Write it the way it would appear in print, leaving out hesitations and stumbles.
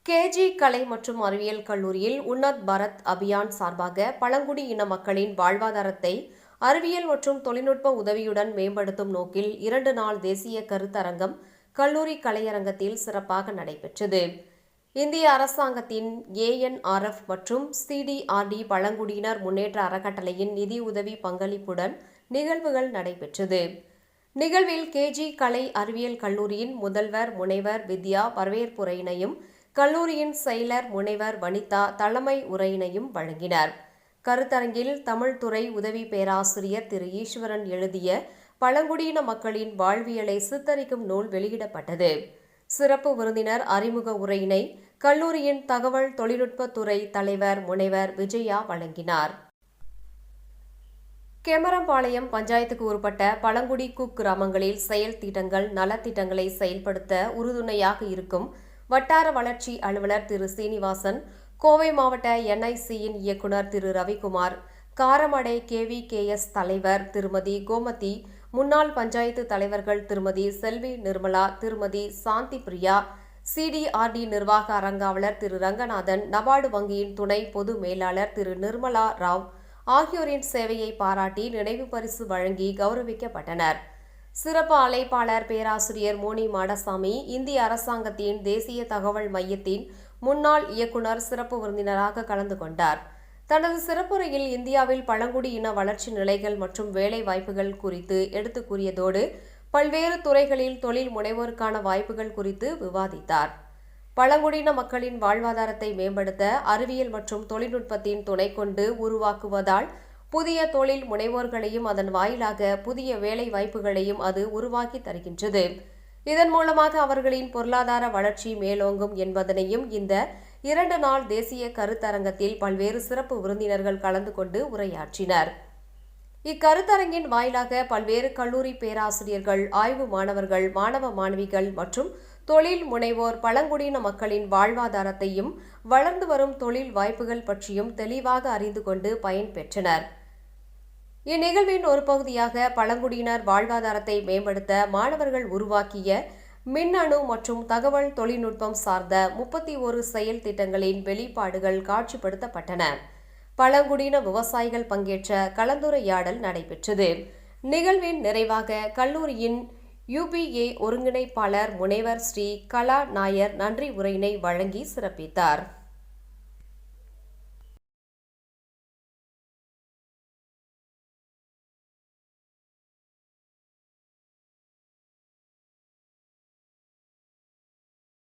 KG கலை மற்றும் அறிவியல் கல்லூரியில் உன்னத் பாரத் அபியான் சார்பாக பழங்குடி இன மக்களின் வாழ்வாதாரத்தை அறிவியல் மற்றும் தொழில்நுட்ப உதவியுடன் மேம்படுத்தும் நோக்கில் 2 நாள் தேசிய கருத்தரங்கம் கல்லூரி கலையரங்கத்தில் சிறப்பாக நடைபெற்றது. இந்திய அரசாங்கத்தின் ANRF மற்றும் CDRD பழங்குடியினர் முன்னேற்ற அறக்கட்டளையின் நிதியுதவி பங்களிப்புடன் நிகழ்வுகள் நடைபெற்றது. நிகழ்வில் கேஜி கலை அறிவியல் கல்லூரியின் முதல்வர் முனைவர் வித்யா வரவேற்புரையினையும் கல்லூரியின் செயலர் முனைவர் வனிதா தலைமை உரையினையும் வழங்கினர். கருத்தரங்கில் தமிழ் துறை உதவி பேராசிரியர் திரு ஈஸ்வரன் எழுதிய பழங்குடியின மக்களின் வாழ்வியலை சித்தரிக்கும் நூல் வெளியிடப்பட்டது. சிறப்பு விருந்தினர் அறிமுக உரையினை கல்லூரியின் தகவல் தொழில்நுட்பத்துறை தலைவர் முனைவர் விஜயா வழங்கினார். கேமரம்பாளையம் பஞ்சாயத்துக்கு உட்பட்ட பழங்குடி குக்கிராமங்களில் செயல் திட்டங்கள் நலத்திட்டங்களை செயல்படுத்த உறுதுணையாக இருக்கும் வட்டார வளர்ச்சி அலுவலர் திரு சீனிவாசன், கோவை மாவட்ட NIC-யின் இயக்குநர் திரு ரவிக்குமார், காரமடை KVKS தலைவர் திருமதி கோமதி, முன்னாள் பஞ்சாயத்து தலைவர்கள் திருமதி செல்வி நிர்மலா, திருமதி சாந்தி பிரியா, CDRD நிர்வாக அரங்காவலர் திரு ரங்கநாதன், நபார்டு வங்கியின் துணை பொது மேலாளர் திரு நிர்மலா ராவ் ஆகியோரின் சேவையை பாராட்டி நினைவு பரிசு வழங்கி கௌரவிக்கப்பட்டனர். சிறப்பு அழைப்பாளர் பேராசிரியர் மோனி மாடசாமி, இந்திய அரசாங்கத்தின் தேசிய தகவல் மையத்தின் முன்னாள் இயக்குநர் சிறப்பு விருந்தினராக கலந்து கொண்டார். தனது சிறப்புரையில் இந்தியாவில் பழங்குடி இன வளர்ச்சி நிலைகள் மற்றும் வேலை வாய்ப்புகள் குறித்து எடுத்துக் கூறியதோடு பல்வேறு துறைகளில் தொழில் முனைவோருக்கான வாய்ப்புகள் குறித்து விவாதித்தார். பழங்குடியின மக்களின் வாழ்வாதாரத்தை மேம்படுத்த அறிவியல் மற்றும் தொழில்நுட்பத்தின் துணை கொண்டு உருவாக்குவதால் புதிய தொழில் முனைவோர்களையும் அதன் வாயிலாக புதிய வேலை வாய்ப்புகளையும் அது உருவாக்கி தருகின்றது. இதன் மூலமாக அவர்களின் பொருளாதார வளர்ச்சி மேலோங்கும் என்பதனையும் இந்த 2 நாள் தேசிய கருத்தரங்கத்தில் பல்வேறு சிறப்பு விருந்தினர்கள் கலந்து கொண்டு உரையாற்றினர். இக்கருத்தரங்கின் வாயிலாக பல்வேறு கல்லூரி பேராசிரியர்கள், ஆய்வு மாணவர்கள், மாணவ மாணவிகள் மற்றும் தொழில் முனைவோர் பழங்குடியின மக்களின் வாழ்வாதாரத்தையும் வளர்ந்து வரும் தொழில் வாய்ப்புகள் பற்றியும் தெளிவாக அறிந்து கொண்டு பயன்பெற்றனர். இந்நிகழ்வின் ஒரு பகுதியாக பழங்குடியினர் வாழ்வாதாரத்தை மேம்படுத்த மாணவர்கள் உருவாக்கிய மின்னணு மற்றும் தகவல் தொழில்நுட்பம் சார்ந்த 31 செயல் திட்டங்களின் வெளிப்பாடுகள் காட்சிப்படுத்தப்பட்டன. பழங்குடியின விவசாயிகள் பங்கேற்ற கலந்துரையாடல் நடைபெற்றது. நிகழ்வின் நிறைவாக கல்லூரியின் UBA ஒருங்கிணைப்பாளர் முனைவர் ஸ்ரீ கலா நாயர் நன்றி உரையினை வழங்கி சிறப்பித்தார்.